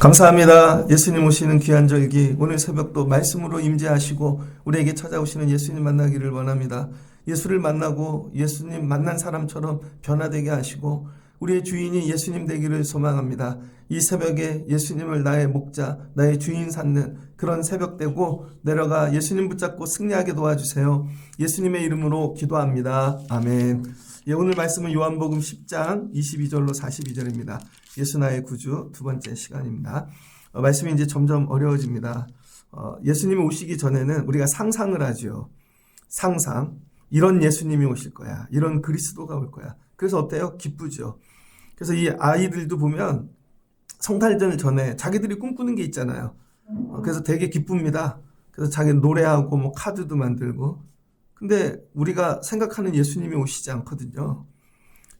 감사합니다. 예수님 오시는 귀한 절기, 오늘 새벽도 말씀으로 임재하시고 우리에게 찾아오시는 예수님 만나기를 원합니다. 예수를 만나고 예수님 만난 사람처럼 변화되게 하시고 우리의 주인이 예수님 되기를 소망합니다. 이 새벽에 예수님을 나의 목자, 나의 주인 삼는 그런 새벽 되고 내려가 예수님 붙잡고 승리하게 도와주세요. 예수님의 이름으로 기도합니다. 아멘. 오늘 말씀은 요한복음 10장 22절로 42절입니다. 예수 나의 구주 두 번째 시간입니다. 말씀이 이제 점점 어려워집니다. 예수님이 오시기 전에는 우리가 상상을 하죠. 상상. 이런 예수님이 오실 거야. 이런 그리스도가 올 거야. 그래서 어때요? 기쁘죠. 그래서 이 아이들도 보면 성탄절 전에 자기들이 꿈꾸는 게 있잖아요. 그래서 되게 기쁩니다. 그래서 자기 노래하고 뭐 카드도 만들고. 근데 우리가 생각하는 예수님이 오시지 않거든요.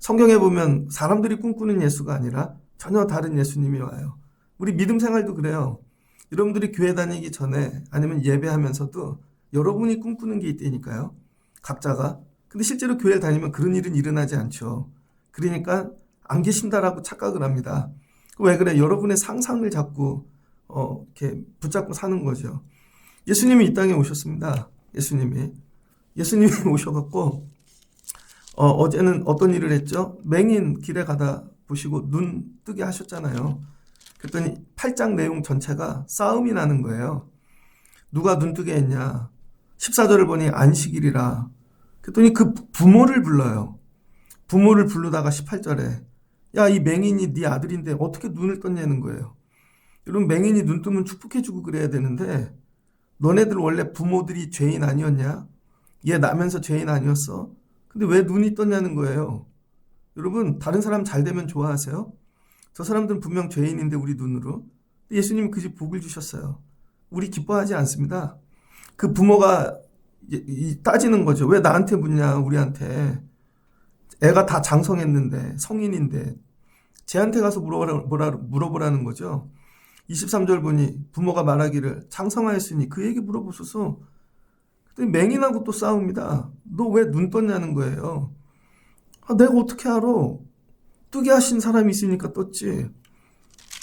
성경에 보면 사람들이 꿈꾸는 예수가 아니라 전혀 다른 예수님이 와요. 우리 믿음 생활도 그래요. 여러분들이 교회 다니기 전에 아니면 예배하면서도 여러분이 꿈꾸는 게 있다니까요. 각자가. 근데 실제로 교회를 다니면 그런 일은 일어나지 않죠. 그러니까 안 계신다라고 착각을 합니다. 왜 그래? 여러분의 상상을 자꾸 이렇게 붙잡고 사는 거죠. 예수님이 이 땅에 오셨습니다. 예수님이 오셔갖고 어제는 어떤 일을 했죠? 맹인 길에 가다 보시고 눈 뜨게 하셨잖아요. 그랬더니 8장 내용 전체가 싸움이 나는 거예요. 누가 눈 뜨게 했냐? 14절을 보니 안식일이라. 그랬더니 그 부모를 불러요. 부모를 부르다가 18절에 야, 이 맹인이 네 아들인데 어떻게 눈을 떴냐는 거예요. 여러분, 맹인이 눈 뜨면 축복해주고 그래야 되는데 너네들 원래 부모들이 죄인 아니었냐? 얘 나면서 죄인 아니었어? 근데 왜 눈이 떴냐는 거예요. 여러분, 다른 사람 잘 되면 좋아하세요? 저 사람들은 분명 죄인인데 우리 눈으로. 예수님은 그 집 복을 주셨어요. 우리 기뻐하지 않습니다. 그 부모가 따지는 거죠. 왜 나한테 묻냐, 우리한테. 애가 다 장성했는데, 성인인데. 쟤한테 가서 물어보라는 거죠. 23절 보니 부모가 말하기를 장성하였으니 그에게 물어보소서. 그랬더니 맹인하고 또 싸웁니다. 너 왜 눈 떴냐는 거예요. 내가 어떻게 알아? 뜨게 하신 사람이 있으니까 떴지.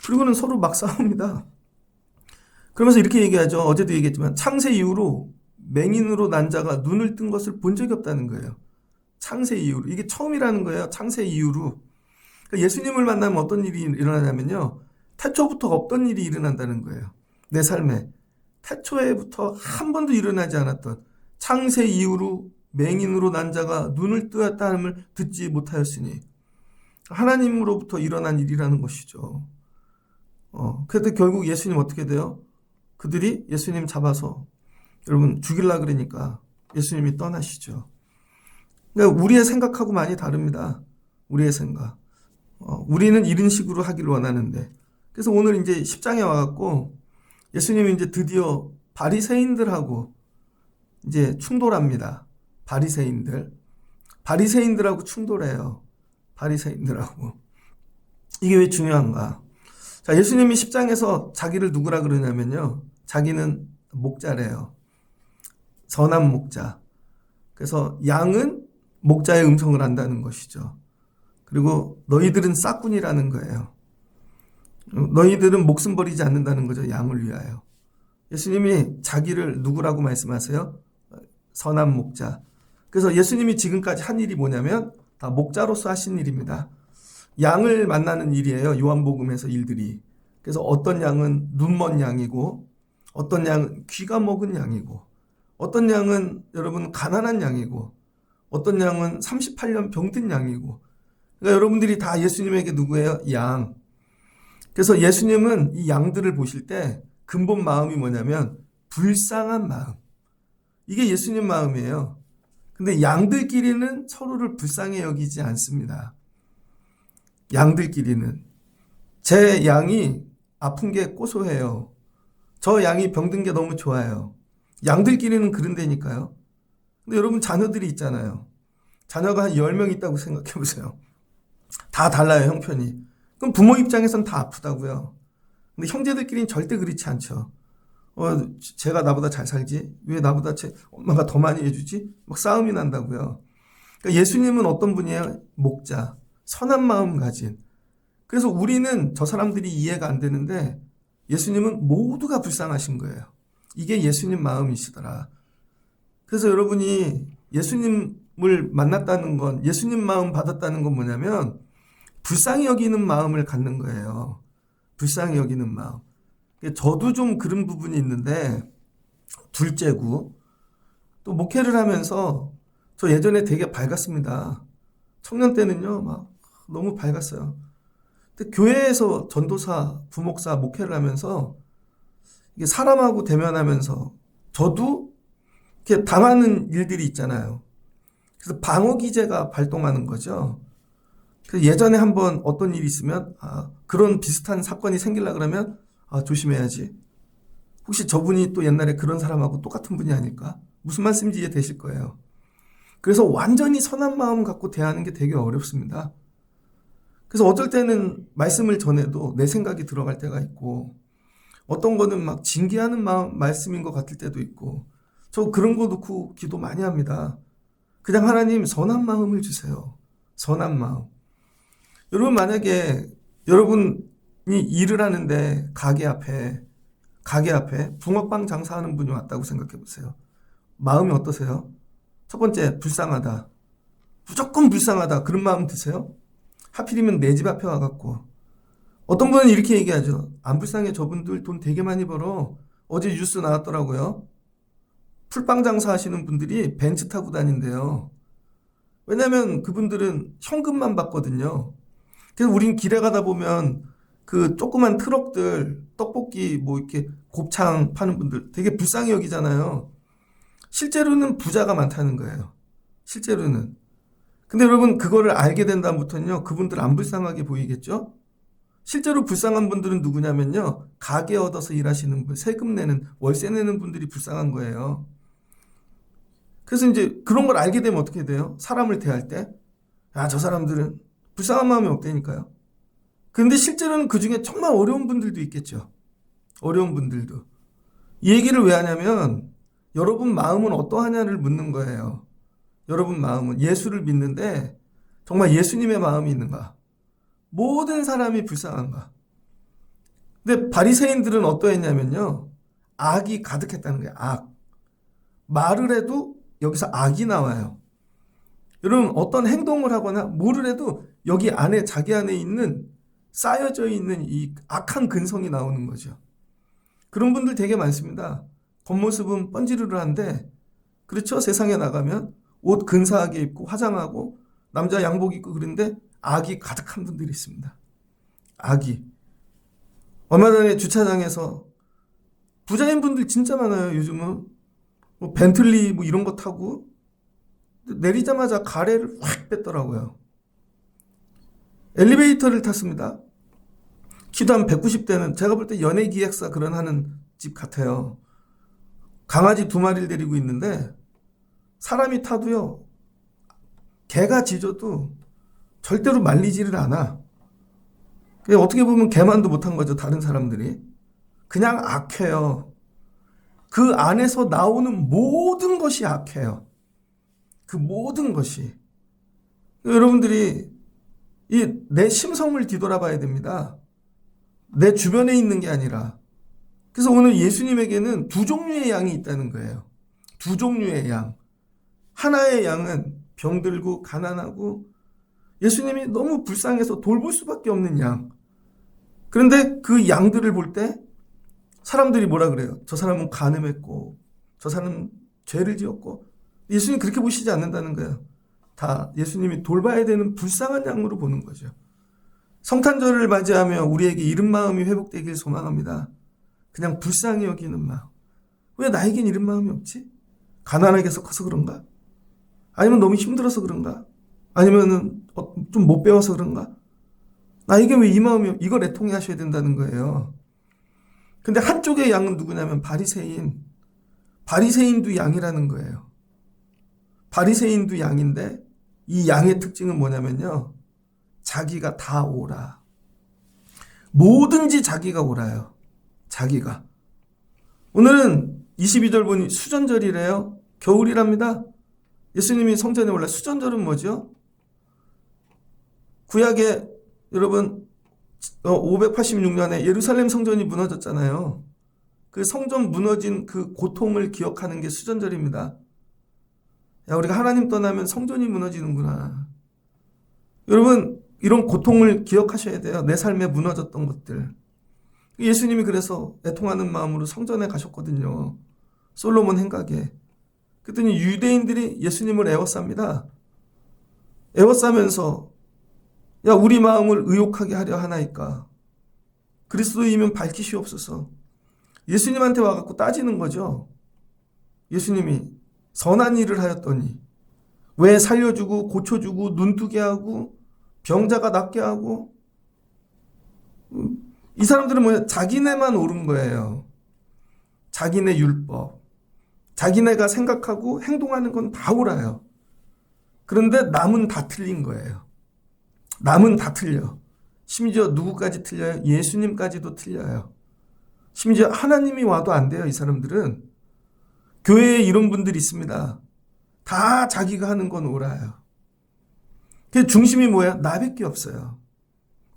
그리고는 서로 막 싸웁니다. 그러면서 이렇게 얘기하죠. 어제도 얘기했지만 창세 이후로 맹인으로 난 자가 눈을 뜬 것을 본 적이 없다는 거예요. 창세 이후로. 이게 처음이라는 거예요. 창세 이후로. 그러니까 예수님을 만나면 어떤 일이 일어나냐면요. 태초부터 없던 일이 일어난다는 거예요. 내 삶에. 태초에부터 한 번도 일어나지 않았던 창세 이후로 맹인으로 난 자가 눈을 뜨었다함을 듣지 못하였으니 하나님으로부터 일어난 일이라는 것이죠. 그래도 결국 예수님 어떻게 돼요? 그들이 예수님 잡아서 여러분 죽이려고 그러니까 예수님이 떠나시죠. 그러니까 우리의 생각하고 많이 다릅니다. 우리의 생각. 우리는 이런 식으로 하길 원하는데. 그래서 오늘 이제 10장에 와갖고 예수님이 이제 드디어 바리새인들하고 이제 충돌합니다. 바리새인들하고 충돌해요. 바리새인들하고. 이게 왜 중요한가? 자, 예수님이 10장에서 자기를 누구라 그러냐면요. 자기는 목자래요. 선한 목자. 그래서 양은 목자의 음성을 안다는 것이죠. 그리고 너희들은 싹군이라는 거예요. 너희들은 목숨 버리지 않는다는 거죠. 양을 위하여. 예수님이 자기를 누구라고 말씀하세요? 선한 목자. 그래서 예수님이 지금까지 한 일이 뭐냐면 다 목자로서 하신 일입니다. 양을 만나는 일이에요. 요한복음에서 일들이. 그래서 어떤 양은 눈먼 양이고 어떤 양은 귀가 먹은 양이고 어떤 양은 여러분 가난한 양이고 어떤 양은 38년 병든 양이고 그러니까 여러분들이 다 예수님에게 누구예요? 양. 그래서 예수님은 이 양들을 보실 때 근본 마음이 뭐냐면 불쌍한 마음. 이게 예수님 마음이에요. 근데 양들끼리는 서로를 불쌍히 여기지 않습니다. 양들끼리는. 제 양이 아픈 게 고소해요. 저 양이 병든 게 너무 좋아요. 양들끼리는 그런다니까요. 근데 여러분 자녀들이 있잖아요. 자녀가 한 10명 있다고 생각해 보세요. 다 달라요, 형편이. 그럼 부모 입장에선 다 아프다고요. 근데 형제들끼리는 절대 그렇지 않죠. 쟤가 나보다 잘 살지? 왜 나보다 엄마가 더 많이 해주지? 막 싸움이 난다고요. 그러니까 예수님은 어떤 분이에요? 목자, 선한 마음 가진. 그래서 우리는 저 사람들이 이해가 안 되는데 예수님은 모두가 불쌍하신 거예요. 이게 예수님 마음이시더라. 그래서 여러분이 예수님을 만났다는 건, 예수님 마음 받았다는 건 뭐냐면 불쌍히 여기는 마음을 갖는 거예요. 불쌍히 여기는 마음. 저도 좀 그런 부분이 있는데, 둘째고, 또 목회를 하면서 저 예전에 되게 밝았습니다. 청년 때는요, 막 너무 밝았어요. 근데 교회에서 전도사, 부목사, 목회를 하면서 이게 사람하고 대면하면서 저도 이렇게 당하는 일들이 있잖아요. 그래서 방어 기제가 발동하는 거죠. 그래서 예전에 한번 어떤 일이 있으면 그런 비슷한 사건이 생기려 그러면 조심해야지. 혹시 저분이 또 옛날에 그런 사람하고 똑같은 분이 아닐까? 무슨 말씀인지 이해되실 거예요. 그래서 완전히 선한 마음 갖고 대하는 게 되게 어렵습니다. 그래서 어떨 때는 말씀을 전해도 내 생각이 들어갈 때가 있고, 어떤 거는 막 징계하는 말씀인 것 같을 때도 있고, 저 그런 거 놓고 기도 많이 합니다. 그냥 하나님 선한 마음을 주세요. 선한 마음. 여러분 만약에 여러분이 일을 하는데 가게 앞에 붕어빵 장사하는 분이 왔다고 생각해 보세요. 마음이 어떠세요? 첫 번째, 불쌍하다. 무조건 불쌍하다. 그런 마음 드세요? 하필이면 내 집 앞에 와갖고. 어떤 분은 이렇게 얘기하죠. 안 불쌍해. 저분들 돈 되게 많이 벌어. 어제 뉴스 나왔더라고요. 풀빵 장사 하시는 분들이 벤츠 타고 다닌대요. 왜냐면 그분들은 현금만 받거든요. 그래서 우린 길에 가다 보면 그 조그만 트럭들, 떡볶이 뭐 이렇게 곱창 파는 분들 되게 불쌍히 여기잖아요. 실제로는 부자가 많다는 거예요. 실제로는. 근데 여러분 그거를 알게 된 다음부터는요. 그분들 안 불쌍하게 보이겠죠? 실제로 불쌍한 분들은 누구냐면요. 가게 얻어서 일하시는 분, 세금 내는, 월세 내는 분들이 불쌍한 거예요. 그래서 이제 그런 걸 알게 되면 어떻게 돼요? 사람을 대할 때, 저 사람들은 불쌍한 마음이 없다니까요. 근데 실제로는 그 중에 정말 어려운 분들도 있겠죠. 어려운 분들도. 이 얘기를 왜 하냐면 여러분 마음은 어떠하냐를 묻는 거예요. 여러분 마음은 예수를 믿는데 정말 예수님의 마음이 있는가? 모든 사람이 불쌍한가? 근데 바리새인들은 어떠했냐면요. 악이 가득했다는 거예요. 악. 말을 해도 여기서 악이 나와요. 여러분 어떤 행동을 하거나 뭐를 해도 여기 안에 자기 안에 있는 쌓여져 있는 이 악한 근성이 나오는 거죠. 그런 분들 되게 많습니다. 겉모습은 번지르르한데 그렇죠? 세상에 나가면 옷 근사하게 입고 화장하고 남자 양복 입고 그런데 악이 가득한 분들이 있습니다. 악이. 얼마 전에 주차장에서 부자인 분들 진짜 많아요. 요즘은 뭐 벤틀리 뭐 이런 거 타고 내리자마자 가래를 확 뺐더라고요. 엘리베이터를 탔습니다. 키도 한 190대는 제가 볼 때 연예기획사 그런 하는 집 같아요. 강아지 2마리를 데리고 있는데 사람이 타도요. 개가 짖어도 절대로 말리지를 않아. 어떻게 보면 개만도 못한 거죠. 다른 사람들이. 그냥 악해요. 그 안에서 나오는 모든 것이 악해요. 그 모든 것이. 여러분들이 내 심성을 뒤돌아봐야 됩니다. 내 주변에 있는 게 아니라. 그래서 오늘 예수님에게는 2종류의 양이 있다는 거예요. 2종류의 양. 하나의 양은 병들고 가난하고 예수님이 너무 불쌍해서 돌볼 수밖에 없는 양. 그런데 그 양들을 볼 때 사람들이 뭐라 그래요? 저 사람은 간음했고 저 사람은 죄를 지었고 예수님 그렇게 보시지 않는다는 거예요. 다 예수님이 돌봐야 되는 불쌍한 양으로 보는 거죠. 성탄절을 맞이하며 우리에게 이런 마음이 회복되길 소망합니다. 그냥 불쌍히 여기는 마음. 왜 나에겐 이런 마음이 없지? 가난하게 커서 그런가? 아니면 너무 힘들어서 그런가? 아니면은 좀 못 배워서 그런가? 나에게 왜 이 마음이, 이걸 애통해 하셔야 된다는 거예요. 근데 한쪽의 양은 누구냐면 바리새인. 바리새인도 양이라는 거예요. 바리새인도 양인데 이 양의 특징은 뭐냐면요. 자기가 다 옳아. 뭐든지 자기가 옳아요. 자기가. 오늘은 22절 보니 수전절이래요. 겨울이랍니다. 예수님이 성전에 올라 수전절은 뭐죠? 구약에 여러분 586년에 예루살렘 성전이 무너졌잖아요. 그 성전 무너진 그 고통을 기억하는 게 수전절입니다. 야, 우리가 하나님 떠나면 성전이 무너지는구나. 여러분, 이런 고통을 기억하셔야 돼요. 내 삶에 무너졌던 것들. 예수님이 그래서 애통하는 마음으로 성전에 가셨거든요. 솔로몬 행각에. 그랬더니 유대인들이 예수님을 애워쌉니다. 애워싸면서 야, 우리 마음을 의욕하게 하려 하나이까. 그리스도이면 밝히시옵소서. 예수님한테 와갖고 따지는 거죠. 예수님이 선한 일을 하였더니 왜 살려주고 고쳐주고 눈뜨게 하고 병자가 낫게 하고. 이 사람들은 뭐냐? 자기네만 옳은 거예요. 자기네 율법. 자기네가 생각하고 행동하는 건 다 옳아요. 그런데 남은 다 틀린 거예요. 남은 다 틀려. 심지어 누구까지 틀려요? 예수님까지도 틀려요. 심지어 하나님이 와도 안 돼요. 이 사람들은. 교회에 이런 분들이 있습니다. 다 자기가 하는 건 옳아요. 그 중심이 뭐야? 나밖에 없어요.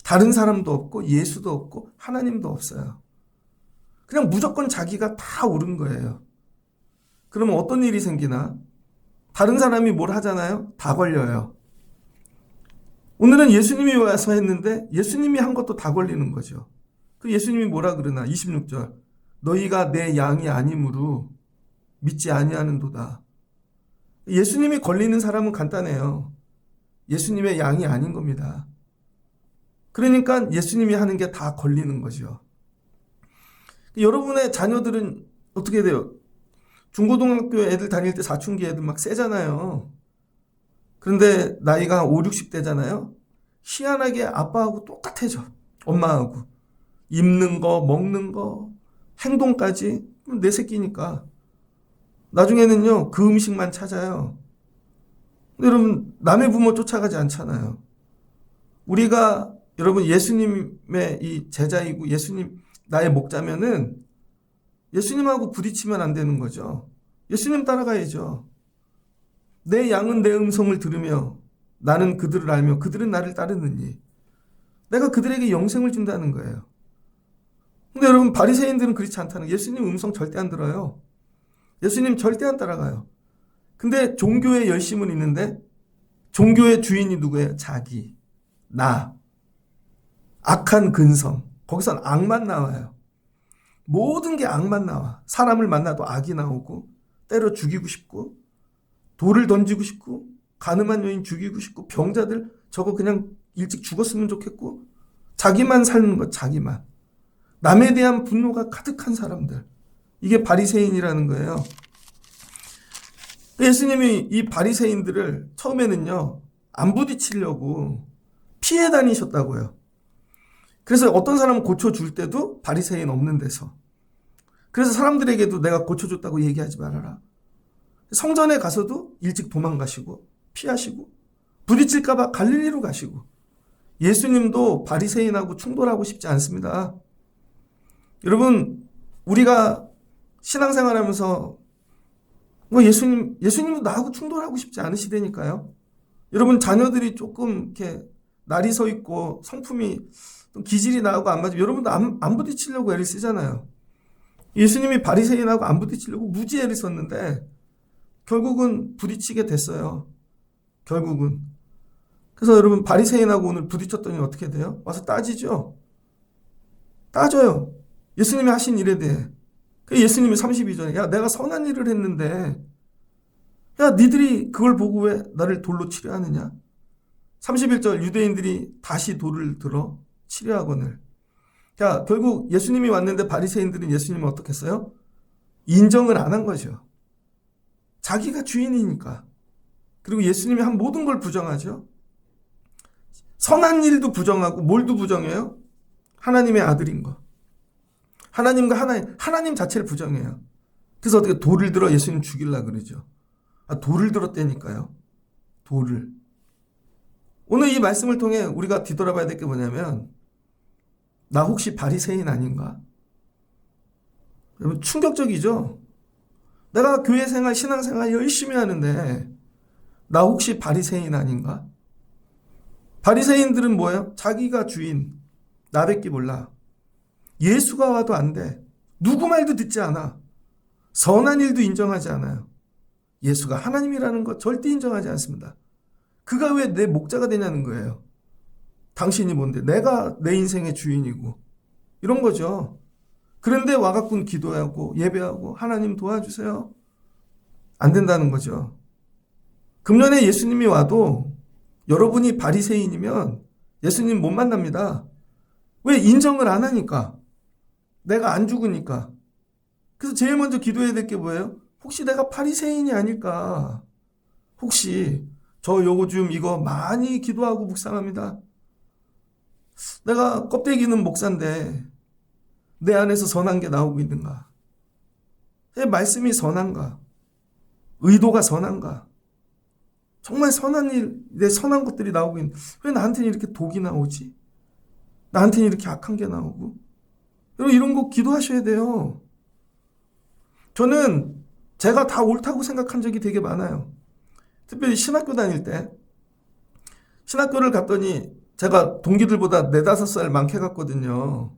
다른 사람도 없고 예수도 없고 하나님도 없어요. 그냥 무조건 자기가 다 옳은 거예요. 그러면 어떤 일이 생기나? 다른 사람이 뭘 하잖아요? 다 걸려요. 오늘은 예수님이 와서 했는데 예수님이 한 것도 다 걸리는 거죠. 그 예수님이 뭐라 그러나? 26절. 너희가 내 양이 아니므로 믿지 아니하는도다. 예수님이 걸리는 사람은 간단해요. 예수님의 양이 아닌 겁니다. 그러니까 예수님이 하는 게 다 걸리는 거죠. 여러분의 자녀들은 어떻게 돼요? 중고등학교 애들 다닐 때 사춘기 애들 막 세잖아요. 그런데 나이가 5, 60대잖아요. 희한하게 아빠하고 똑같아져. 엄마하고. 입는 거, 먹는 거, 행동까지. 내 새끼니까. 나중에는요, 그 음식만 찾아요. 근데 여러분, 남의 부모 쫓아가지 않잖아요. 우리가, 여러분, 예수님의 이 제자이고 예수님, 나의 목자면은 예수님하고 부딪히면 안 되는 거죠. 예수님 따라가야죠. 내 양은 내 음성을 들으며 나는 그들을 알며 그들은 나를 따르느니 내가 그들에게 영생을 준다는 거예요. 근데 여러분 바리새인들은 그렇지 않다는 거예요. 예수님 음성 절대 안 들어요. 예수님 절대 안 따라가요. 근데 종교에 열심은 있는데 종교의 주인이 누구예요? 자기, 나, 악한 근성. 거기선 악만 나와요. 모든 게 악만 나와. 사람을 만나도 악이 나오고 때려 죽이고 싶고 돌을 던지고 싶고 가늠한 여인 죽이고 싶고 병자들 저거 그냥 일찍 죽었으면 좋겠고 자기만 사는 것, 자기만. 남에 대한 분노가 가득한 사람들. 이게 바리새인이라는 거예요. 예수님이 이 바리새인들을 처음에는요 안 부딪히려고 피해 다니셨다고요. 그래서 어떤 사람은 고쳐줄 때도 바리새인 없는 데서. 그래서 사람들에게도 내가 고쳐줬다고 얘기하지 말아라. 성전에 가서도 일찍 도망가시고 피하시고 부딪힐까 봐 갈릴리로 가시고. 예수님도 바리새인하고 충돌하고 싶지 않습니다. 여러분 우리가 신앙생활하면서 예수님도 나하고 충돌하고 싶지 않으시다니까요. 여러분 자녀들이 조금 이렇게 날이 서 있고 성품이 기질이 나하고 안 맞으면 여러분도 안 부딪히려고 애를 쓰잖아요. 예수님이 바리새인하고 안 부딪히려고 무지 애를 썼는데 결국은 부딪히게 됐어요. 결국은. 그래서 여러분 바리새인하고 오늘 부딪혔더니 어떻게 돼요? 와서 따지죠. 따져요. 예수님이 하신 일에 대해. 예수님이 32절에 야 내가 선한 일을 했는데 야 니들이 그걸 보고 왜 나를 돌로 치려 하느냐. 31절 유대인들이 다시 돌을 들어 치려하거늘. 자 결국 예수님이 왔는데 바리새인들은 예수님을 어떻게 했어요? 인정을 안 한 거죠. 자기가 주인이니까. 그리고 예수님이 한 모든 걸 부정하죠. 선한 일도 부정하고 뭘도 부정해요? 하나님의 아들인 거. 하나님과 하나님 자체를 부정해요. 그래서 어떻게 돌을 들어 예수님 죽이려고 그러죠. 돌을 들었다니까요. 돌을. 오늘 이 말씀을 통해 우리가 뒤돌아봐야 될 게 뭐냐면 나 혹시 바리새인 아닌가? 여러분 충격적이죠. 내가 교회 생활, 신앙 생활 열심히 하는데 나 혹시 바리새인 아닌가? 바리새인들은 뭐예요? 자기가 주인, 나밖에 몰라. 예수가 와도 안 돼. 누구 말도 듣지 않아. 선한 일도 인정하지 않아요. 예수가 하나님이라는 것 절대 인정하지 않습니다. 그가 왜 내 목자가 되냐는 거예요. 당신이 뭔데? 내가 내 인생의 주인이고. 이런 거죠. 그런데 와갖고는 기도하고 예배하고 하나님 도와주세요. 안 된다는 거죠. 금년에 예수님이 와도 여러분이 바리새인이면 예수님 못 만납니다. 왜? 인정을 안 하니까. 내가 안 죽으니까. 그래서 제일 먼저 기도해야 될 게 뭐예요? 혹시 내가 바리새인이 아닐까? 혹시 저 요즘 이거 많이 기도하고 묵상합니다. 내가 껍데기는 목사인데 내 안에서 선한 게 나오고 있는가? 내 말씀이 선한가? 의도가 선한가? 정말 선한 일, 내 선한 것들이 나오고 있는, 왜 나한테는 이렇게 독이 나오지? 나한테는 이렇게 악한 게 나오고? 여러분, 이런 거 기도하셔야 돼요. 저는 제가 다 옳다고 생각한 적이 되게 많아요. 특별히 신학교 다닐 때, 신학교를 갔더니 제가 동기들보다 4, 5살 많게 갔거든요.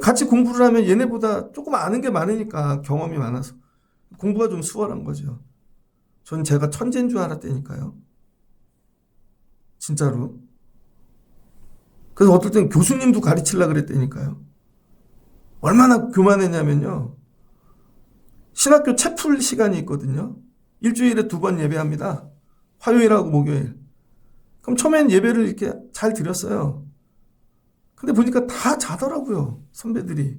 같이 공부를 하면 얘네보다 조금 아는 게 많으니까, 경험이 많아서 공부가 좀 수월한 거죠. 전 제가 천재인 줄 알았다니까요. 진짜로. 그래서 어떨 땐 교수님도 가르치려고 그랬다니까요. 얼마나 교만했냐면요. 신학교 책 풀 시간이 있거든요. 일주일에 2번 예배합니다. 화요일하고 목요일. 그럼 처음엔 예배를 이렇게 잘 드렸어요. 근데 보니까 다 자더라고요. 선배들이.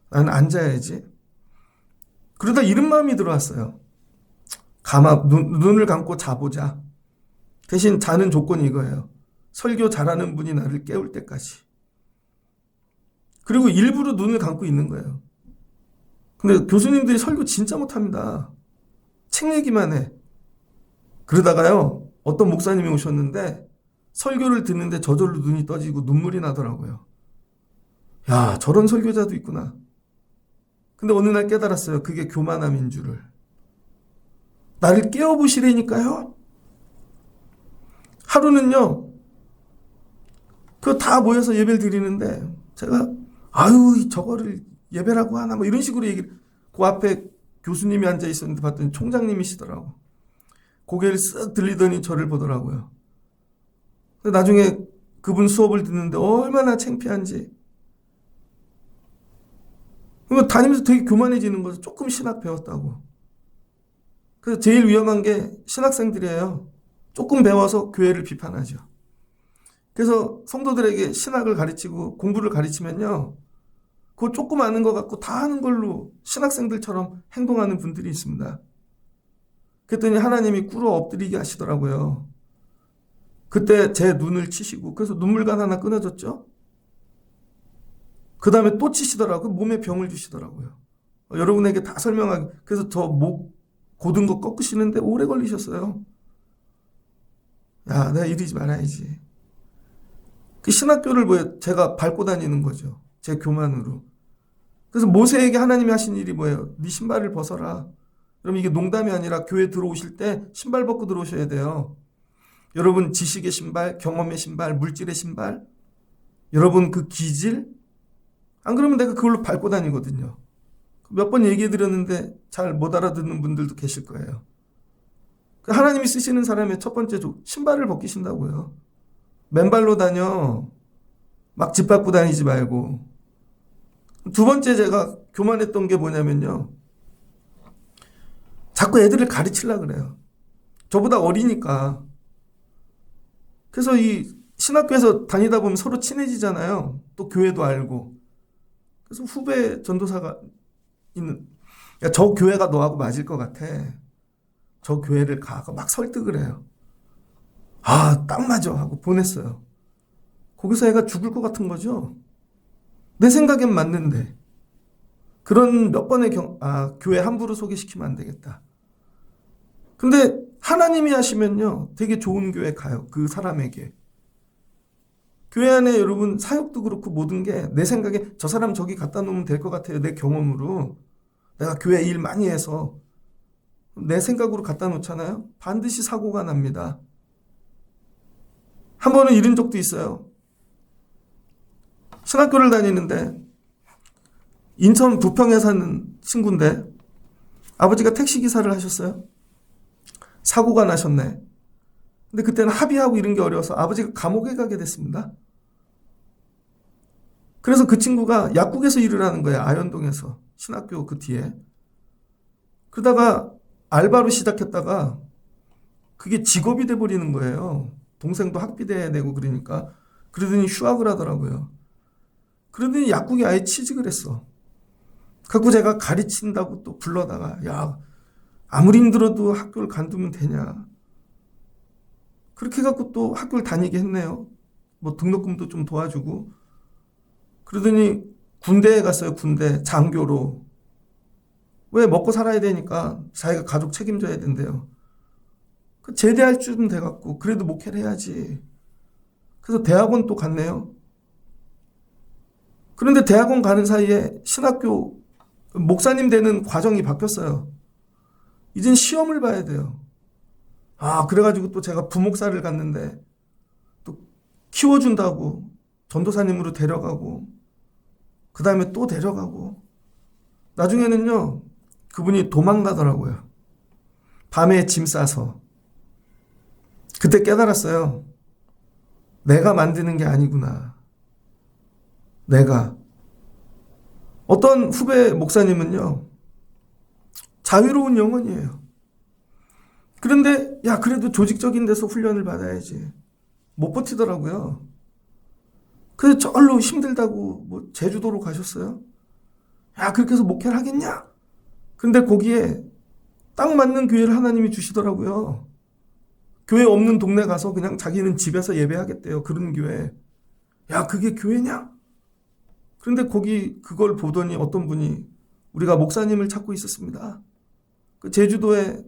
나는 앉아야지. 그러다 이런 마음이 들어왔어요. 눈을 감고 자보자. 대신 자는 조건이 이거예요. 설교 잘하는 분이 나를 깨울 때까지. 그리고 일부러 눈을 감고 있는 거예요. 근데 교수님들이 설교 진짜 못합니다. 책 얘기만 해. 그러다가요, 어떤 목사님이 오셨는데 설교를 듣는데 저절로 눈이 떠지고 눈물이 나더라고요. 야, 저런 설교자도 있구나. 근데 어느 날 깨달았어요. 그게 교만함인 줄을. 나를 깨워보시라니까요. 하루는요, 그거 다 모여서 예배를 드리는데 제가 아유 저거를 예배라고 하나 뭐 이런 식으로 얘기를, 그 앞에 교수님이 앉아 있었는데 봤더니 총장님이시더라고. 고개를 쓱 들리더니 저를 보더라고요. 나중에 그분 수업을 듣는데 얼마나 창피한지. 다니면서 되게 교만해지는 거죠. 조금 신학 배웠다고. 그래서 제일 위험한 게 신학생들이에요. 조금 배워서 교회를 비판하죠. 그래서 성도들에게 신학을 가르치고 공부를 가르치면요, 그거 조금 아는 것 같고 다 아는 걸로 신학생들처럼 행동하는 분들이 있습니다. 그랬더니 하나님이 꿇어 엎드리게 하시더라고요. 그때 제 눈을 치시고, 그래서 눈물관 하나 끊어졌죠. 그 다음에 또 치시더라고요. 몸에 병을 주시더라고요. 여러분에게 다 설명하기, 그래서 저 목 고든 거 꺾으시는데 오래 걸리셨어요. 야, 내가 이러지 말아야지. 그 신학교를 제가 밟고 다니는 거죠. 제 교만으로. 그래서 모세에게 하나님이 하신 일이 뭐예요? 네 신발을 벗어라. 그럼 이게 농담이 아니라 교회 들어오실 때 신발 벗고 들어오셔야 돼요. 여러분 지식의 신발, 경험의 신발, 물질의 신발, 여러분 그 기질, 안 그러면 내가 그걸로 밟고 다니거든요. 몇 번 얘기해 드렸는데 잘 못 알아듣는 분들도 계실 거예요. 하나님이 쓰시는 사람의 첫 번째 신발을 벗기신다고요. 맨발로 다녀. 막 집 밟고 다니지 말고. 두 번째 제가 교만했던 게 뭐냐면요, 자꾸 애들을 가르치려고 그래요. 저보다 어리니까. 그래서 이 신학교에서 다니다 보면 서로 친해지잖아요. 또 교회도 알고. 그래서 후배 전도사가 있는, 야, 저 교회가 너하고 맞을 것 같아. 저 교회를 가. 막 설득을 해요. 아, 딱 맞아. 하고 보냈어요. 거기서 애가 죽을 것 같은 거죠. 내 생각엔 맞는데. 그런 몇 번의 교회 함부로 소개시키면 안 되겠다. 근데 하나님이 하시면요, 되게 좋은 교회 가요. 그 사람에게. 교회 안에 여러분 사역도 그렇고 모든 게 내 생각에 저 사람 저기 갖다 놓으면 될 것 같아요. 내 경험으로. 내가 교회 일 많이 해서. 내 생각으로 갖다 놓잖아요. 반드시 사고가 납니다. 한 번은 이런 적도 있어요. 신학교를 다니는데 인천 부평에 사는 친구인데 아버지가 택시기사를 하셨어요. 사고가 나셨네. 근데 그때는 합의하고 이런 게 어려워서 아버지가 감옥에 가게 됐습니다. 그래서 그 친구가 약국에서 일을 하는 거예요. 아현동에서. 신학교 그 뒤에. 그러다가 알바로 시작했다가 그게 직업이 돼버리는 거예요. 동생도 학비대 내고 그러니까. 그러더니 휴학을 하더라고요. 그러더니 약국에 아예 취직을 했어. 그래서 제가 가르친다고 또 불러다가 야 아무리 힘들어도 학교를 간두면 되냐. 그렇게 해갖고 또 학교를 다니게 했네요. 뭐 등록금도 좀 도와주고. 그러더니 군대에 갔어요. 군대 장교로. 왜 먹고 살아야 되니까 자기가 가족 책임져야 된대요. 제대할 쯤 돼갖고 그래도 목회를 해야지. 그래서 대학원 또 갔네요. 그런데 대학원 가는 사이에 신학교 목사님 되는 과정이 바뀌었어요. 이젠 시험을 봐야 돼요. 그래가지고 또 제가 부목사를 갔는데 또 키워준다고 전도사님으로 데려가고 그 다음에 또 데려가고 나중에는요 그분이 도망가더라고요. 밤에 짐 싸서. 그때 깨달았어요. 내가 만드는 게 아니구나. 내가. 어떤 후배 목사님은요 자유로운 영혼이에요. 그런데 그래도 조직적인 데서 훈련을 받아야지. 못 버티더라고요. 그래서 절로 힘들다고 뭐 제주도로 가셨어요. 그렇게 해서 목회를 하겠냐? 근데 거기에 딱 맞는 교회를 하나님이 주시더라고요. 교회 없는 동네 가서 그냥 자기는 집에서 예배하겠대요. 그런 교회. 그게 교회냐? 그런데 거기 그걸 보더니 어떤 분이 우리가 목사님을 찾고 있었습니다. 그 제주도에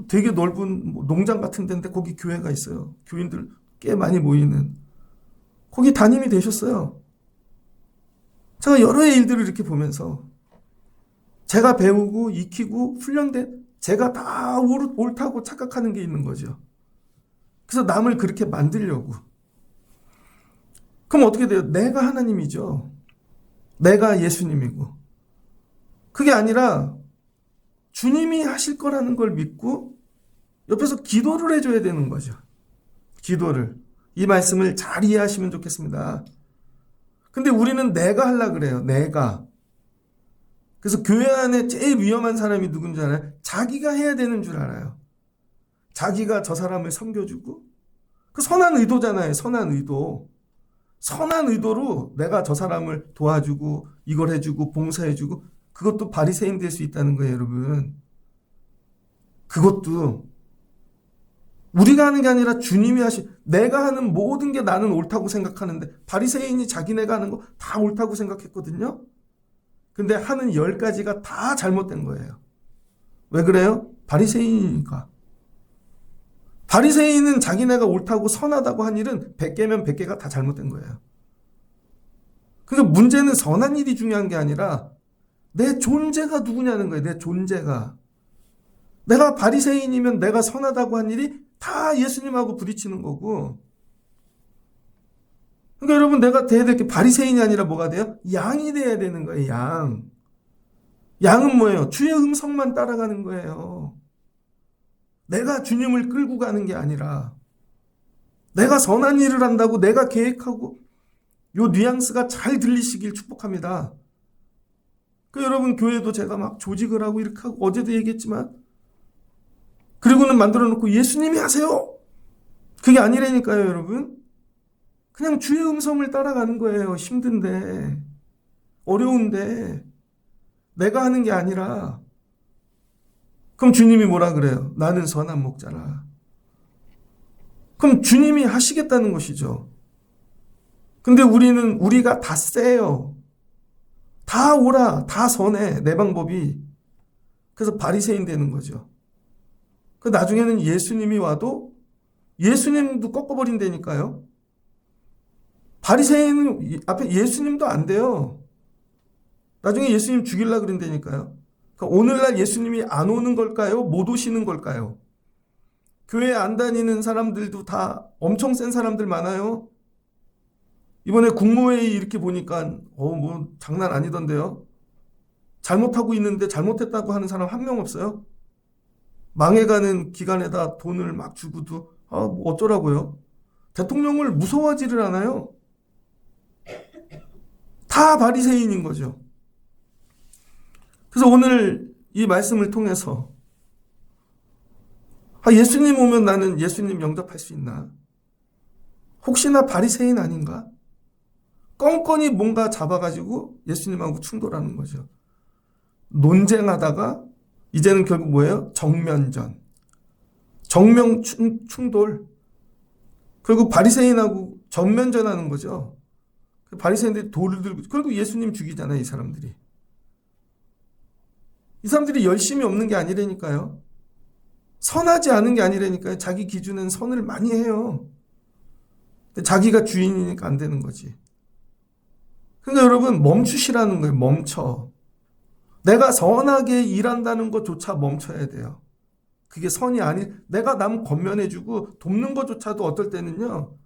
되게 넓은 농장 같은 데인데 거기 교회가 있어요. 교인들 꽤 많이 모이는. 거기 담임이 되셨어요. 제가 여러 일들을 이렇게 보면서 제가 배우고 익히고 훈련된 제가 다 옳다고 착각하는 게 있는 거죠. 그래서 남을 그렇게 만들려고. 그럼 어떻게 돼요? 내가 하나님이죠. 내가 예수님이고. 그게 아니라 주님이 하실 거라는 걸 믿고 옆에서 기도를 해줘야 되는 거죠. 기도를. 이 말씀을 잘 이해하시면 좋겠습니다. 근데 우리는 내가 하려고 그래요. 내가. 그래서 교회 안에 제일 위험한 사람이 누군지 알아요? 자기가 해야 되는 줄 알아요. 자기가 저 사람을 섬겨주고. 그 선한 의도잖아요. 선한 의도. 선한 의도로 내가 저 사람을 도와주고 이걸 해주고 봉사해주고 그것도 바리새인 될 수 있다는 거예요, 여러분. 그것도 우리가 하는 게 아니라 주님이 내가 하는 모든 게 나는 옳다고 생각하는데 바리새인이 자기네가 하는 거 다 옳다고 생각했거든요. 근데 하는 10가지가 다 잘못된 거예요. 왜 그래요? 바리새인이니까. 바리새인은 자기네가 옳다고 선하다고 한 일은 100개면 100개가 다 잘못된 거예요. 그러니까 문제는 선한 일이 중요한 게 아니라 내 존재가 누구냐는 거예요. 내 존재가. 내가 바리새인이면 내가 선하다고 한 일이 다 예수님하고 부딪히는 거고. 그러니까 여러분 내가 돼야 될 게 바리새인이 아니라 뭐가 돼요? 양이 돼야 되는 거예요. 양. 양은 뭐예요? 주의 음성만 따라가는 거예요. 내가 주님을 끌고 가는 게 아니라 내가 선한 일을 한다고 내가 계획하고 요 뉘앙스가 잘 들리시길 축복합니다. 여러분 교회도 제가 막 조직을 하고 이렇게 하고 어제도 얘기했지만 그리고는 만들어 놓고 예수님이 하세요. 그게 아니라니까요, 여러분. 그냥 주의 음성을 따라가는 거예요. 힘든데, 어려운데, 내가 하는 게 아니라. 그럼 주님이 뭐라 그래요? 나는 선한 목자라. 그럼 주님이 하시겠다는 것이죠. 근데 우리가 다 세요. 다 옳아, 다 선해, 내 방법이. 그래서 바리새인 되는 거죠. 나중에는 예수님이 와도 예수님도 꺾어버린다니까요. 바리새인은 앞에 예수님도 안 돼요. 나중에 예수님 죽이려고 그런다니까요. 그러니까 오늘날 예수님이 안 오는 걸까요? 못 오시는 걸까요? 교회 안 다니는 사람들도 다 엄청 센 사람들 많아요. 이번에 국무회의 이렇게 보니까 뭐 장난 아니던데요. 잘못하고 있는데 잘못했다고 하는 사람 한 명 없어요. 망해가는 기관에다 돈을 막 주고도 뭐 어쩌라고요. 대통령을 무서워하지를 않아요. 다 바리새인인 거죠. 그래서 오늘 이 말씀을 통해서 예수님 오면 나는 예수님 영접할 수 있나? 혹시나 바리새인 아닌가? 껌껌이 뭔가 잡아가지고 예수님하고 충돌하는 거죠. 논쟁하다가 이제는 결국 뭐예요? 정면전. 정면 충돌. 결국 바리새인하고 정면전하는 거죠. 바리새인들이 돌을 들고 결국 예수님 죽이잖아요. 이 사람들이. 이 사람들이 열심히 없는 게 아니라니까요. 선하지 않은 게 아니라니까요. 자기 기준은 선을 많이 해요. 근데 자기가 주인이니까 안 되는 거지. 그러니까 여러분 멈추시라는 거예요. 멈춰. 내가 선하게 일한다는 것조차 멈춰야 돼요. 그게 선이 내가 남 권면해주고 돕는 것조차도 어떨 때는요.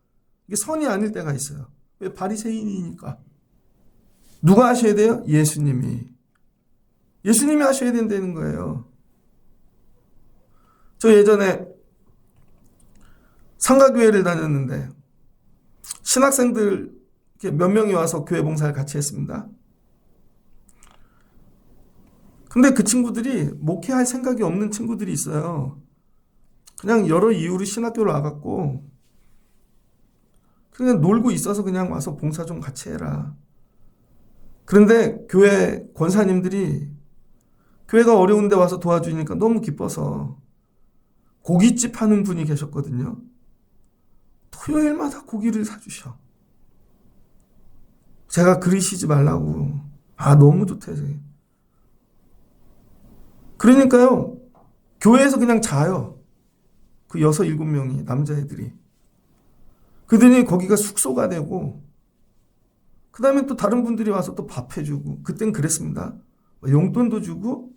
이게 선이 아닐 때가 있어요. 왜? 바리새인이니까. 누가 하셔야 돼요? 예수님이. 예수님이 하셔야 된다는 거예요. 저 예전에 상가교회를 다녔는데 신학생들 몇 명이 와서 교회 봉사를 같이 했습니다. 근데 그 친구들이 목회할 생각이 없는 친구들이 있어요. 그냥 여러 이유로 신학교를 와갖고 그냥 놀고 있어서 그냥 와서 봉사 좀 같이 해라. 그런데 교회 권사님들이 교회가 어려운데 와서 도와주니까 너무 기뻐서 고깃집 하는 분이 계셨거든요. 토요일마다 고기를 사주셔. 제가 그러시지 말라고. 너무 좋대. 그러니까요. 교회에서 그냥 자요. 그 6, 7명이 남자애들이. 그들이 거기가 숙소가 되고 그 다음에 또 다른 분들이 와서 또 밥 해주고 그땐 그랬습니다. 용돈도 주고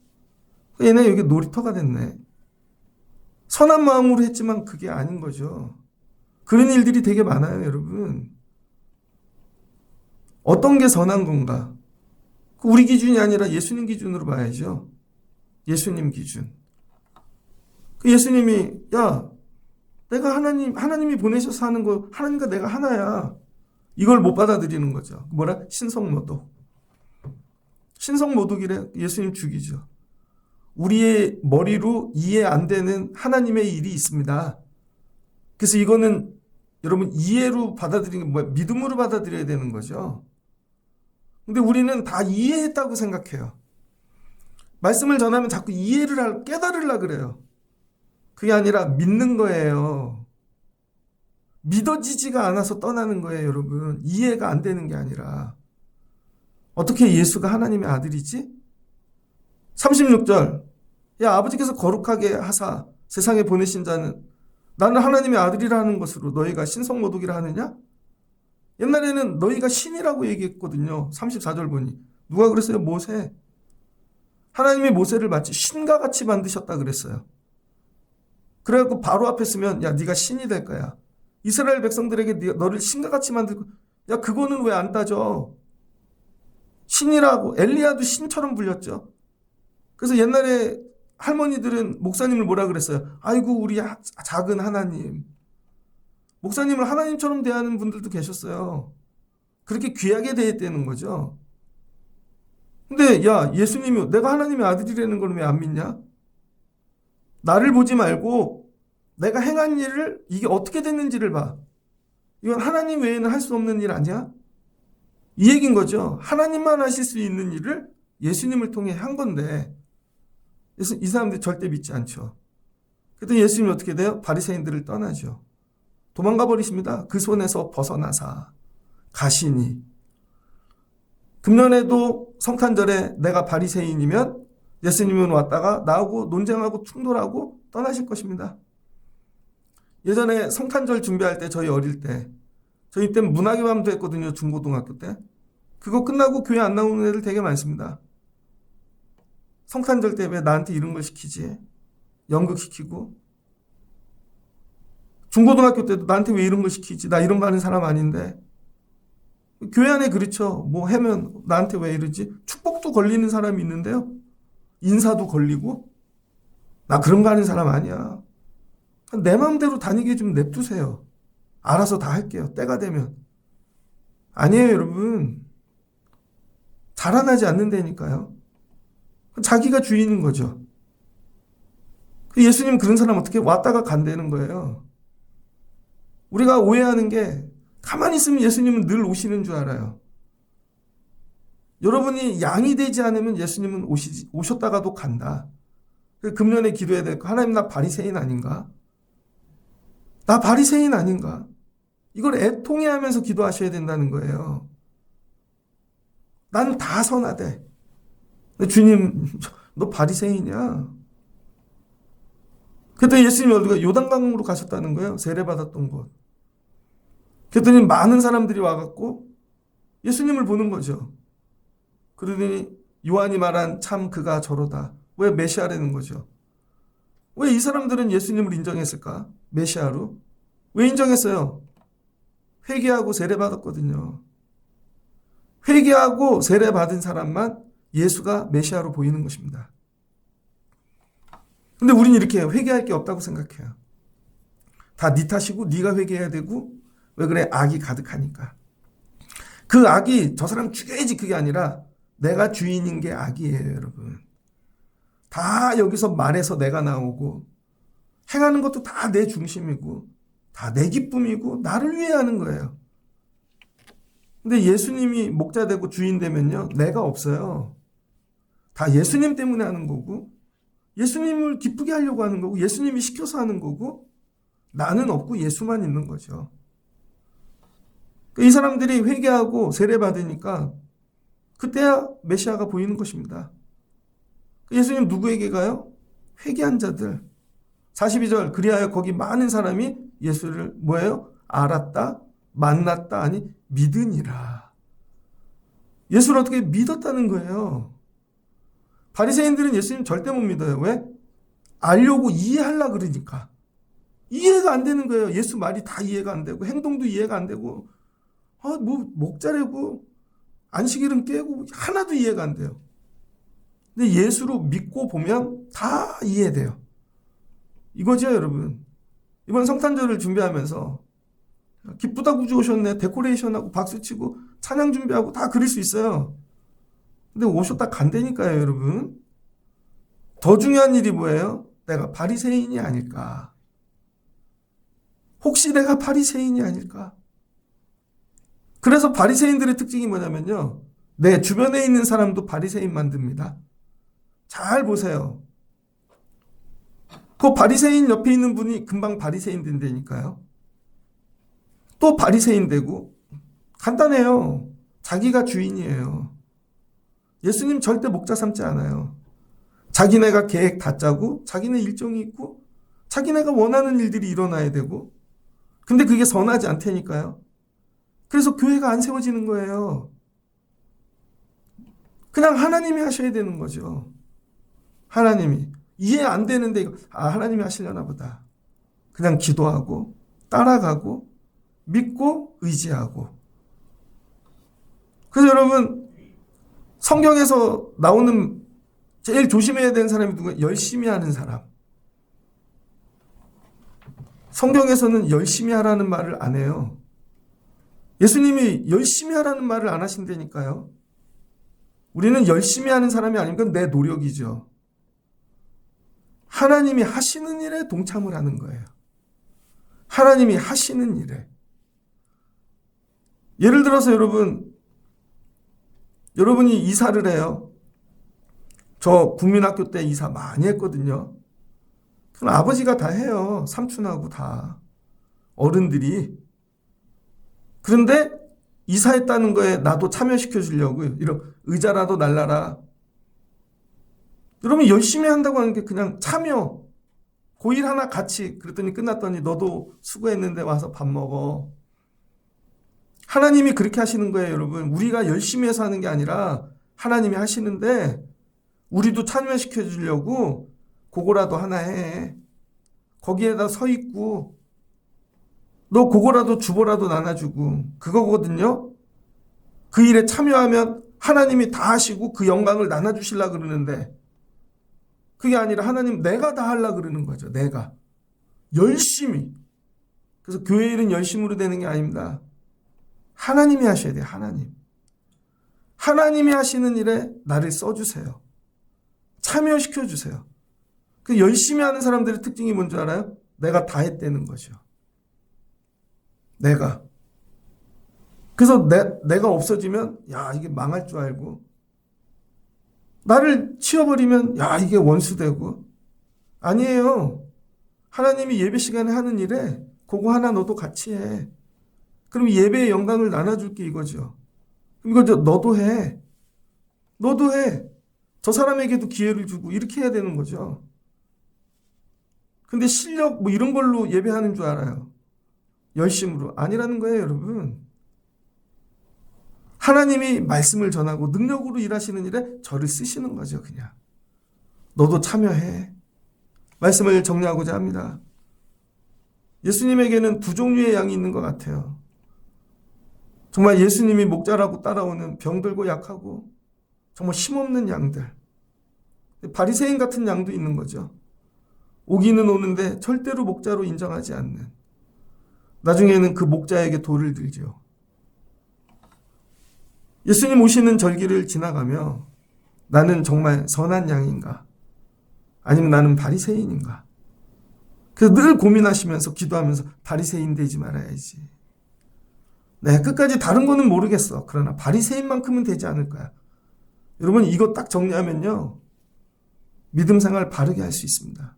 얘네 여기 놀이터가 됐네. 선한 마음으로 했지만 그게 아닌 거죠. 그런 일들이 되게 많아요, 여러분. 어떤 게 선한 건가? 우리 기준이 아니라 예수님 기준으로 봐야죠. 예수님 기준. 예수님이 내가 하나님이 보내셔서 하는 거 하나님과 내가 하나야. 이걸 못 받아들이는 거죠. 뭐라? 신성모독. 신성모독이래. 예수님 죽이죠. 우리의 머리로 이해 안 되는 하나님의 일이 있습니다. 그래서 이거는 여러분 이해로 받아들이는 게 믿음으로 받아들여야 되는 거죠. 근데 우리는 다 이해했다고 생각해요. 말씀을 전하면 자꾸 깨달으려고 그래요. 그게 아니라 믿는 거예요. 믿어지지가 않아서 떠나는 거예요, 여러분. 이해가 안 되는 게 아니라. 어떻게 예수가 하나님의 아들이지? 36절. 아버지께서 거룩하게 하사 세상에 보내신 자는 나는 하나님의 아들이라는 것으로 너희가 신성모독이라 하느냐? 옛날에는 너희가 신이라고 얘기했거든요. 34절 보니. 누가 그랬어요? 모세. 하나님이 모세를 마치 신과 같이 만드셨다 그랬어요. 그래갖고 바로 앞에 쓰면 네가 신이 될 거야. 이스라엘 백성들에게 너를 신과 같이 만들고 그거는 왜 안 따져? 신이라고. 엘리야도 신처럼 불렸죠. 그래서 옛날에 할머니들은 목사님을 뭐라 그랬어요? 아이고 우리 작은 하나님. 목사님을 하나님처럼 대하는 분들도 계셨어요. 그렇게 귀하게 대했다는 거죠. 근데 예수님이 내가 하나님의 아들이라는 걸 왜 안 믿냐? 나를 보지 말고 내가 행한 일을 이게 어떻게 됐는지를 봐. 이건 하나님 외에는 할 수 없는 일 아니야? 이 얘기인 거죠. 하나님만 하실 수 있는 일을 예수님을 통해 한 건데 이 사람들이 절대 믿지 않죠. 그랬더니 예수님이 어떻게 돼요? 바리새인들을 떠나죠. 도망가 버리십니다. 그 손에서 벗어나사 가시니. 금년에도 성탄절에 내가 바리새인이면 예수님은 왔다가 나하고 논쟁하고 충돌하고 떠나실 것입니다. 예전에 성탄절 준비할 때 저희 어릴 때 저희 때 문학의 밤도 했거든요. 중고등학교 때. 그거 끝나고 교회 안 나오는 애들 되게 많습니다. 성탄절 때 왜 나한테 이런 걸 시키지? 연극 시키고. 중고등학교 때도 나한테 왜 이런 걸 시키지? 나 이런 거 하는 사람 아닌데. 교회 안에 그렇죠. 뭐 하면 나한테 왜 이러지? 축복도 걸리는 사람이 있는데요. 인사도 걸리고. 나 그런 거 하는 사람 아니야. 내 마음대로 다니게 좀 냅두세요. 알아서 다 할게요. 때가 되면. 아니에요, 여러분. 자라나지 않는다니까요. 자기가 주인인 거죠. 예수님 그런 사람 어떻게 왔다가 간다는 거예요. 우리가 오해하는 게 가만히 있으면 예수님은 늘 오시는 줄 알아요. 여러분이 양이 되지 않으면 예수님은 오셨다가도 간다. 금년에 기도해야 될 거, 하나님 나 바리새인 아닌가? 나 바리새인 아닌가? 이걸 애통해하면서 기도하셔야 된다는 거예요. 나는 다 선하대. 주님, 너 바리새인이야. 그랬더니 예수님이 어디가 요단강으로 가셨다는 거예요. 세례받았던 곳. 그랬더니 많은 사람들이 와갖고 예수님을 보는 거죠. 그러더니 요한이 말한 참 그가 저로다. 왜 메시아라는 거죠. 왜 이 사람들은 예수님을 인정했을까? 메시아로. 왜 인정했어요? 회개하고 세례받았거든요. 회개하고 세례받은 사람만 예수가 메시아로 보이는 것입니다. 근데 우리는 이렇게 회개할 게 없다고 생각해요. 다 네 탓이고 네가 회개해야 되고 왜 그래? 악이 가득하니까. 그 악이 저 사람 죽여야지 그게 아니라 내가 주인인 게 악이에요, 여러분. 다 여기서 말해서 내가 나오고 행하는 것도 다 내 중심이고 다 내 기쁨이고 나를 위해 하는 거예요. 근데 예수님이 목자 되고 주인 되면요. 내가 없어요. 다 예수님 때문에 하는 거고 예수님을 기쁘게 하려고 하는 거고 예수님이 시켜서 하는 거고 나는 없고 예수만 있는 거죠. 이 사람들이 회개하고 세례받으니까 그때야 메시아가 보이는 것입니다. 예수님 누구에게 가요? 회개한 자들. 42절 그리하여 거기 많은 사람이 예수를 뭐예요? 알았다, 만났다, 아니 믿으니라. 예수를 어떻게 믿었다는 거예요. 바리새인들은 예수님 절대 못 믿어요. 왜? 알려고 이해하려고 그러니까. 이해가 안 되는 거예요. 예수 말이 다 이해가 안 되고 행동도 이해가 안 되고 뭐 목자래고 안식일은 깨고 하나도 이해가 안 돼요. 근데 예수로 믿고 보면 다 이해돼요. 이거죠, 여러분. 이번 성탄절을 준비하면서 기쁘다고 오셨네. 데코레이션하고 박수치고 찬양 준비하고 다 그릴 수 있어요. 근데 오셨다 간다니까요, 여러분. 더 중요한 일이 뭐예요? 내가 바리새인이 아닐까? 혹시 내가 바리새인이 아닐까? 그래서 바리새인들의 특징이 뭐냐면요. 내 주변에 있는 사람도 바리새인 만듭니다. 잘 보세요. 그 바리새인 옆에 있는 분이 금방 바리새인 된다니까요. 또 바리새인 되고 간단해요. 자기가 주인이에요. 예수님 절대 목자 삼지 않아요. 자기네가 계획 다 짜고 자기네 일정이 있고 자기네가 원하는 일들이 일어나야 되고 근데 그게 선하지 않다니까요. 그래서 교회가 안 세워지는 거예요. 그냥 하나님이 하셔야 되는 거죠. 하나님이. 이해 안 되는데 하나님이 하시려나 보다. 그냥 기도하고 따라가고 믿고 의지하고. 그래서 여러분 성경에서 나오는 제일 조심해야 되는 사람이 누구예요? 열심히 하는 사람. 성경에서는 열심히 하라는 말을 안 해요. 예수님이 열심히 하라는 말을 안 하신다니까요. 우리는 열심히 하는 사람이 아니니까 내 노력이죠. 하나님이 하시는 일에 동참을 하는 거예요. 하나님이 하시는 일에. 예를 들어서 여러분이 이사를 해요. 저 국민학교 때 이사 많이 했거든요. 그럼 아버지가 다 해요. 삼촌하고 다. 어른들이. 그런데 이사했다는 거에 나도 참여시켜 주려고 이런 의자라도 날라라. 여러분 열심히 한다고 하는 게 그냥 참여. 고일 하나 같이. 그랬더니 끝났더니 너도 수고했는데 와서 밥 먹어. 하나님이 그렇게 하시는 거예요, 여러분. 우리가 열심히 해서 하는 게 아니라 하나님이 하시는데 우리도 참여시켜 주려고 그거라도 하나 해. 거기에다 서 있고 너 그거라도 주보라도 나눠주고 그거거든요. 그 일에 참여하면 하나님이 다 하시고 그 영광을 나눠주시려고 그러는데 그게 아니라 하나님 내가 다 하려고 그러는 거죠. 내가. 열심히. 그래서 교회 일은 열심으로 되는 게 아닙니다. 하나님이 하셔야 돼요. 하나님. 하나님이 하시는 일에 나를 써주세요. 참여시켜주세요. 그 열심히 하는 사람들의 특징이 뭔지 알아요? 내가 다 했다는 거죠. 내가. 그래서 내가 없어지면 야 이게 망할 줄 알고 나를 치워버리면 야 이게 원수되고 아니에요. 하나님이 예배 시간에 하는 일에 그거 하나 너도 같이 해. 그럼 예배의 영광을 나눠줄게 이거죠. 그럼 이거 너도 해. 너도 해. 저 사람에게도 기회를 주고 이렇게 해야 되는 거죠. 근데 실력 뭐 이런 걸로 예배하는 줄 알아요. 열심으로. 아니라는 거예요 여러분. 하나님이 말씀을 전하고 능력으로 일하시는 일에 저를 쓰시는 거죠. 그냥. 너도 참여해. 말씀을 정리하고자 합니다. 예수님에게는 두 종류의 양이 있는 것 같아요. 정말 예수님이 목자라고 따라오는 병들고 약하고 정말 힘없는 양들. 바리새인 같은 양도 있는 거죠. 오기는 오는데 절대로 목자로 인정하지 않는. 나중에는 그 목자에게 돌을 들죠. 예수님 오시는 절기를 지나가며 나는 정말 선한 양인가? 아니면 나는 바리새인인가? 그래서 늘 고민하시면서 기도하면서 바리새인 되지 말아야지. 네, 끝까지 다른 거는 모르겠어. 그러나 바리새인만큼은 되지 않을 거야. 여러분 이거 딱 정리하면요. 믿음 생활 바르게 할 수 있습니다.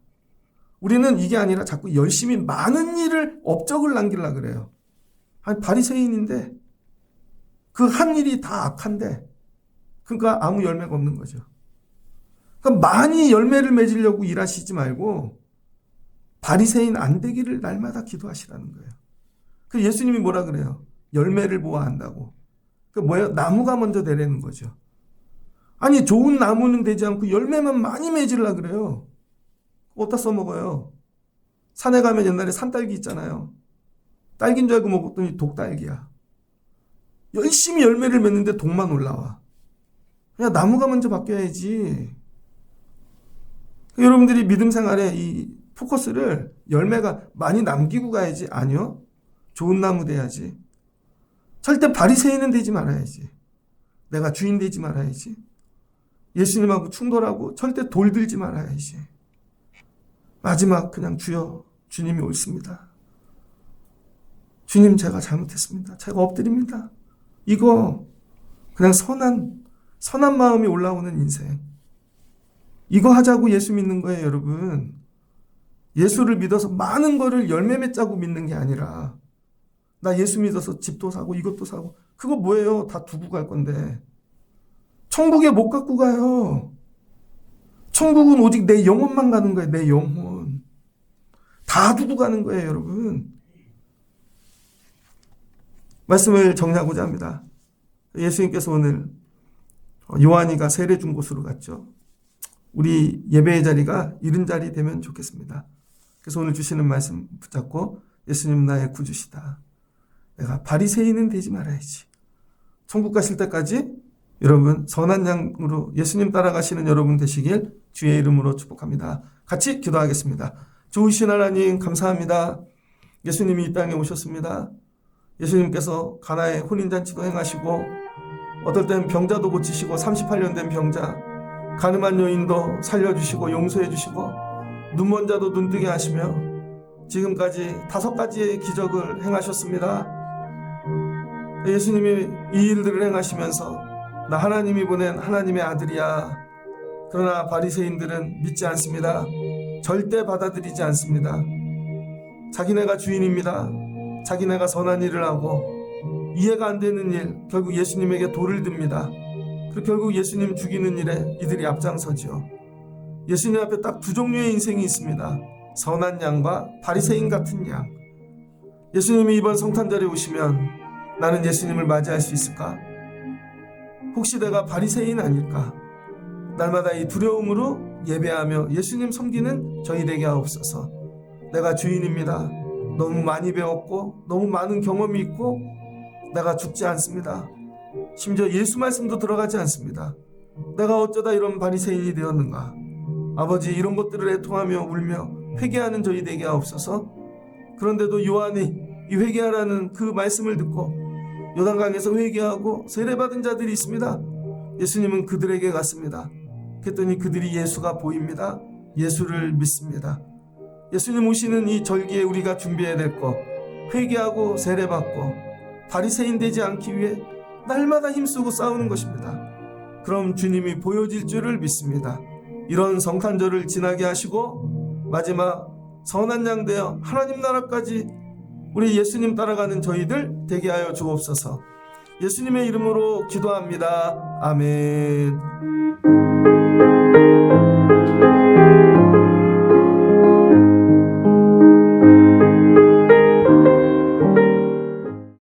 우리는 이게 아니라 자꾸 열심히 많은 일을 업적을 남기려고 그래요. 아니 바리새인인데 그 한 일이 다 악한데 그러니까 아무 열매가 없는 거죠. 그러니까 많이 열매를 맺으려고 일하시지 말고 바리새인 안 되기를 날마다 기도하시라는 거예요. 그 예수님이 뭐라 그래요? 열매를 보아야 한다고. 그 뭐예요? 나무가 먼저 되라는 거죠. 아니 좋은 나무는 되지 않고 열매만 많이 맺으려고 그래요. 어디다 써먹어요? 산에 가면 옛날에 산딸기 있잖아요. 딸기인 줄 알고 먹었더니 독딸기야. 열심히 열매를 맺는데 독만 올라와. 그냥 나무가 먼저 바뀌어야지. 여러분들이 믿음 생활에 이 포커스를 열매가 많이 남기고 가야지. 아니요. 좋은 나무 돼야지. 절대 바리새인은 되지 말아야지. 내가 주인 되지 말아야지. 예수님하고 충돌하고 절대 돌 들지 말아야지. 마지막 그냥 주여 주님이 옳습니다. 주님 제가 잘못했습니다. 제가 엎드립니다. 이거 그냥 선한 마음이 올라오는 인생. 이거 하자고 예수 믿는 거예요 여러분. 예수를 믿어서 많은 거를 열매 맺자고 믿는 게 아니라 나 예수 믿어서 집도 사고 이것도 사고 그거 뭐예요? 다 두고 갈 건데. 천국에 못 갖고 가요. 천국은 오직 내 영혼만 가는 거예요. 내 영혼. 다 두고 가는 거예요 여러분. 말씀을 정리하고자 합니다. 예수님께서 오늘 요한이가 세례 준 곳으로 갔죠. 우리 예배의 자리가 이른 자리 되면 좋겠습니다. 그래서 오늘 주시는 말씀 붙잡고 예수님 나의 구주시다. 내가 바리새인은 되지 말아야지. 천국 가실 때까지 여러분 선한 양으로 예수님 따라가시는 여러분 되시길 주의 이름으로 축복합니다. 같이 기도하겠습니다. 좋으신 하나님 감사합니다. 예수님이 이 땅에 오셨습니다. 예수님께서 가나의 혼인잔치도 행하시고 어떨 땐 병자도 고치시고 38년 된 병자 가늠한 여인도 살려주시고 용서해주시고 눈먼 자도 눈뜨게 하시며 지금까지 5가지의 기적을 행하셨습니다. 예수님이 이 일들을 행하시면서 나 하나님이 보낸 하나님의 아들이야. 그러나 바리새인들은 믿지 않습니다. 절대 받아들이지 않습니다. 자기네가 주인입니다. 자기네가 선한 일을 하고 이해가 안 되는 일 결국 예수님에게 돌을 듭니다. 그리고 결국 예수님 죽이는 일에 이들이 앞장서죠. 예수님 앞에 딱 두 종류의 인생이 있습니다. 선한 양과 바리새인 같은 양. 예수님이 이번 성탄절에 오시면 나는 예수님을 맞이할 수 있을까? 혹시 내가 바리새인 아닐까? 날마다 이 두려움으로 예배하며 예수님 섬기는 저희 되게 하옵소서. 내가 주인입니다. 너무 많이 배웠고 너무 많은 경험이 있고 내가 죽지 않습니다. 심지어 예수 말씀도 들어가지 않습니다. 내가 어쩌다 이런 바리새인이 되었는가. 아버지, 이런 것들을 애통하며 울며 회개하는 저희 되게 하옵소서. 그런데도 요한이 이 회개하라는 그 말씀을 듣고 요단강에서 회개하고 세례받은 자들이 있습니다. 예수님은 그들에게 갔습니다. 그랬더니 그들이 예수가 보입니다. 예수를 믿습니다. 예수님 오시는 이 절기에 우리가 준비해야 될 것, 회개하고 세례받고 바리새인 되지 않기 위해 날마다 힘쓰고 싸우는 것입니다. 그럼 주님이 보여질 줄을 믿습니다. 이런 성탄절을 지나게 하시고 마지막 선한 양 되어 하나님 나라까지 우리 예수님 따라가는 저희들 되게 하여 주옵소서. 예수님의 이름으로 기도합니다. 아멘.